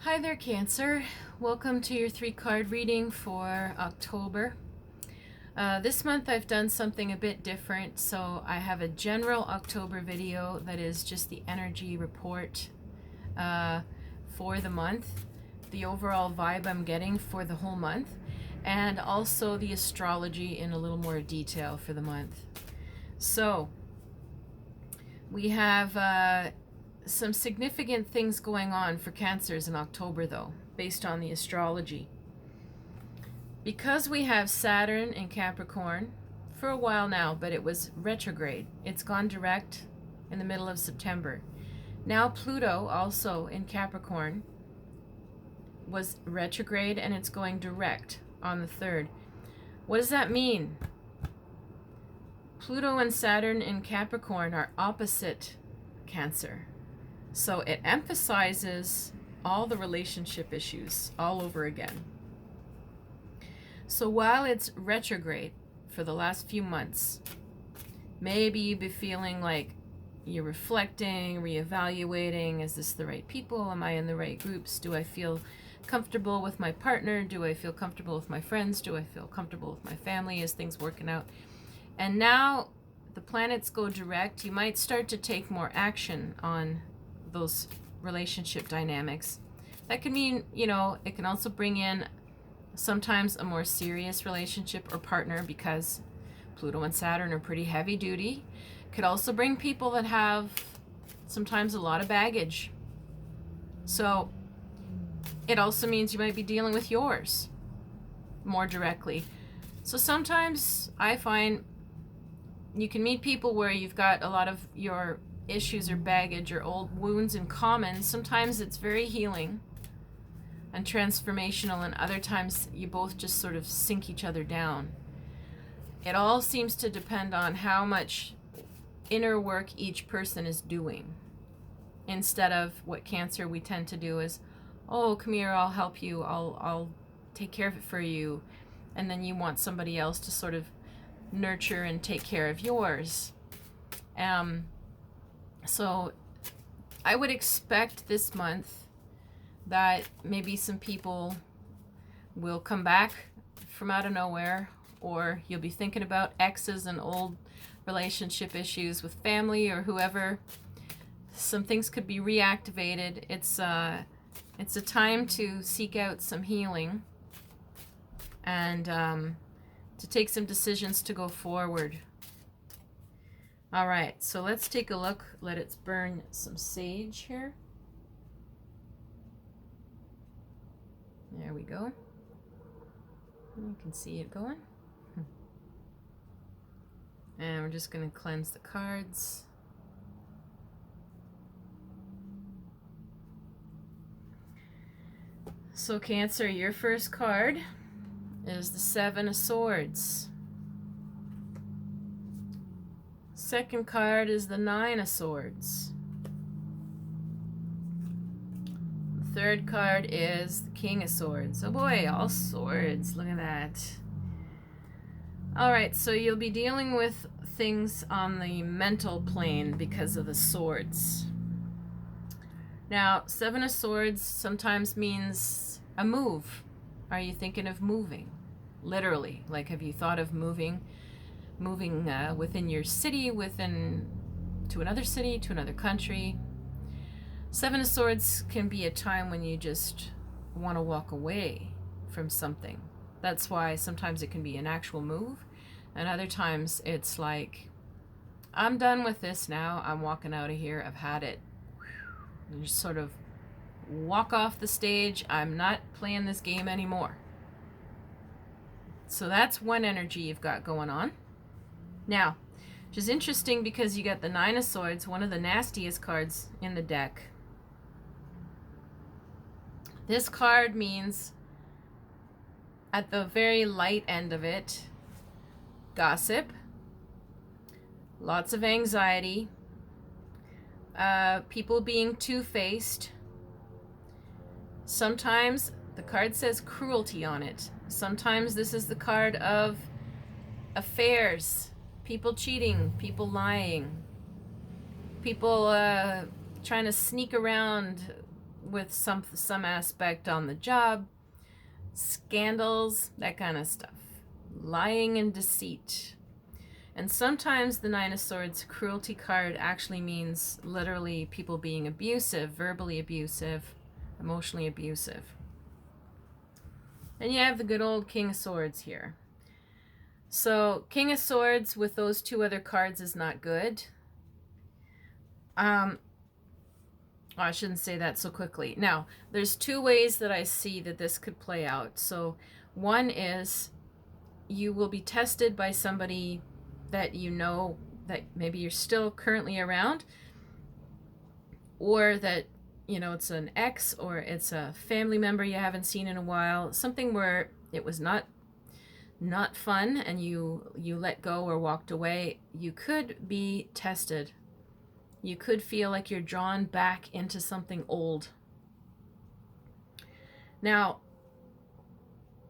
Hi there, Cancer. Welcome to your 3-card reading for October. This month I've done something a bit different, so I have a general October video that is just the energy report for the month, the overall vibe I'm getting for the whole month, and also the astrology in a little more detail for the month. So, we have some significant things going on for Cancers in October, though, based on the astrology. Because we have Saturn in Capricorn for a while now, but it was retrograde. It's gone direct in the middle of September. Now Pluto, also in Capricorn, was retrograde and it's going direct on the 3rd. What does that mean? Pluto and Saturn in Capricorn are opposite Cancer. So it emphasizes all the relationship issues all over again. So while it's retrograde for the last few months, maybe you'd be feeling like you're reflecting, reevaluating, is this the right people? Am I in the right groups? Do I feel comfortable with my partner? Do I feel comfortable with my friends? Do I feel comfortable with my family? Is things working out? And now the planets go direct. You might start to take more action on those relationship dynamics. That can mean, it can also bring in sometimes a more serious relationship or partner because Pluto and Saturn are pretty heavy duty. Could also bring people that have sometimes a lot of baggage. So it also means you might be dealing with yours more directly. So sometimes I find you can meet people where you've got a lot of your issues or baggage or old wounds in common. Sometimes it's very healing and transformational, and other times you both just sort of sink each other down. It all seems to depend on how much inner work each person is doing, instead of what Cancer we tend to do is, oh, come here, I'll help you, I'll take care of it for you, and then you want somebody else to sort of nurture and take care of yours. So I would expect this month that maybe some people will come back from out of nowhere, or you'll be thinking about exes and old relationship issues with family or whoever. Some things could be reactivated. It's a time to seek out some healing and to take some decisions to go forward. All right, so let's take a look. Let it burn some sage here. There we go. You can see it going. And we're just going to cleanse the cards. So Cancer, your first card is the 7 of Swords. Second card is the 9 of Swords. The third card is the King of Swords. Oh boy, all swords. Look at that. Alright, so you'll be dealing with things on the mental plane because of the swords. Now, 7 of Swords sometimes means a move. Are you thinking of moving? Literally. Like, have you thought of moving within your city, to another city, to another country? 7 of Swords can be a time when you just want to walk away from something. That's why sometimes it can be an actual move, and other times it's like, I'm done with this now, I'm walking out of here, I've had it. You just sort of walk off the stage, I'm not playing this game anymore. So that's one energy you've got going on. Now, which is interesting because you got the 9 of Swords, one of the nastiest cards in the deck. This card means, at the very light end of it, gossip, lots of anxiety, people being two-faced. Sometimes the card says cruelty on it. Sometimes this is the card of affairs, people cheating, people lying, people trying to sneak around with some aspect on the job, scandals, that kind of stuff, lying and deceit. And sometimes the Nine of Swords cruelty card actually means literally people being abusive, verbally abusive, emotionally abusive. And you have the good old King of Swords here. So King of Swords with those two other cards is not good. I shouldn't say that so quickly. Now, there's two ways that I see that this could play out. So one is you will be tested by somebody that you know that maybe you're still currently around, or that, you know, it's an ex or it's a family member you haven't seen in a while, something where it was not fun and you let go or walked away. You could be tested. You could feel like you're drawn back into something old. Now,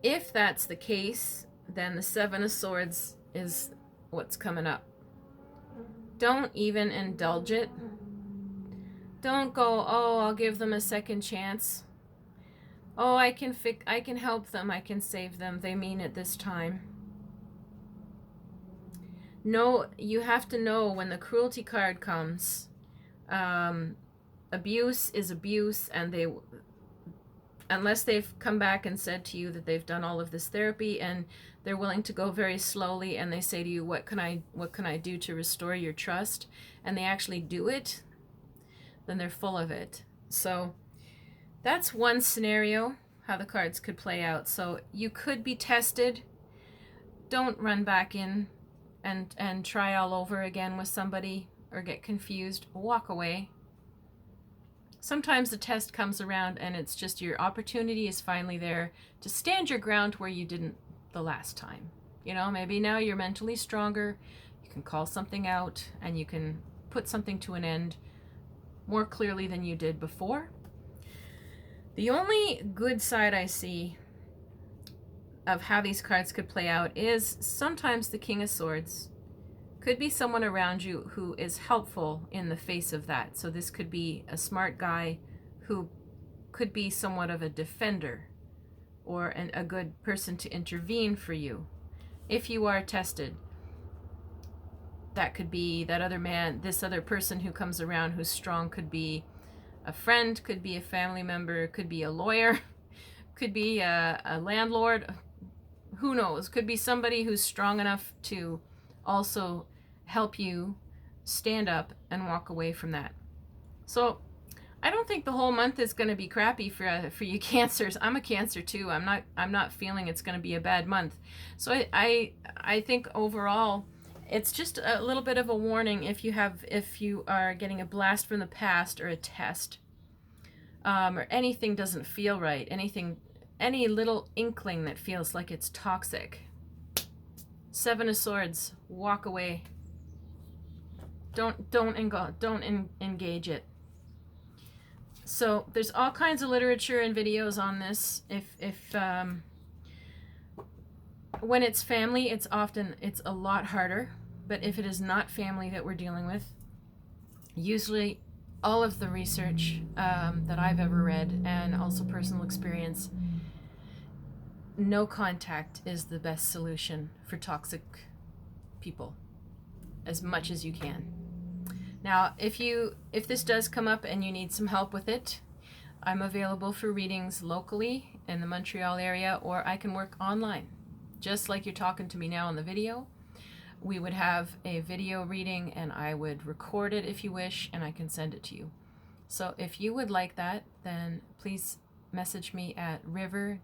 if that's the case, then the Seven of Swords is what's coming up. Don't even indulge it. Don't go, oh, I'll give them a second chance. Oh, I can help them, I can save them, they mean it this time. No, you have to know when the cruelty card comes, abuse is abuse, and unless they've come back and said to you that they've done all of this therapy and they're willing to go very slowly, and they say to you, what can I do to restore your trust, and they actually do it, then they're full of it. So that's one scenario, how the cards could play out. So you could be tested. Don't run back in and try all over again with somebody or get confused. Walk away. Sometimes the test comes around and it's just your opportunity is finally there to stand your ground where you didn't the last time. You know, maybe now you're mentally stronger. You can call something out and you can put something to an end more clearly than you did before. The only good side I see of how these cards could play out is sometimes the King of Swords could be someone around you who is helpful in the face of that. So this could be a smart guy who could be somewhat of a defender or a good person to intervene for you if you are tested. That could be that other man, this other person who comes around who's strong, could be a friend, could be a family member, could be a lawyer, could be a landlord, who knows, could be somebody who's strong enough to also help you stand up and walk away from that. So I don't think the whole month is going to be crappy for you Cancers. I'm a Cancer too. I'm not feeling it's going to be a bad month. So I think overall it's just a little bit of a warning if you are getting a blast from the past or a test, or anything doesn't feel right, any little inkling that feels like it's toxic. Seven of Swords, walk away. Don't engage it. So there's all kinds of literature and videos on this. If when it's family, it's a lot harder. But if it is not family that we're dealing with, usually all of the research that I've ever read and also personal experience, no contact is the best solution for toxic people, as much as you can. Now, if this does come up and you need some help with it, I'm available for readings locally in the Montreal area, or I can work online. Just like you're talking to me now on the video, we would have a video reading and I would record it if you wish, and I can send it to you. So if you would like that, then please message me at river-rain.com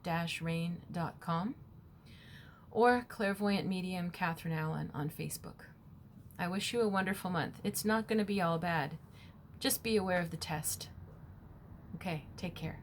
or Clairvoyant Medium Catherine Allen on Facebook. I wish you a wonderful month. It's not going to be all bad. Just be aware of the test. Okay, take care.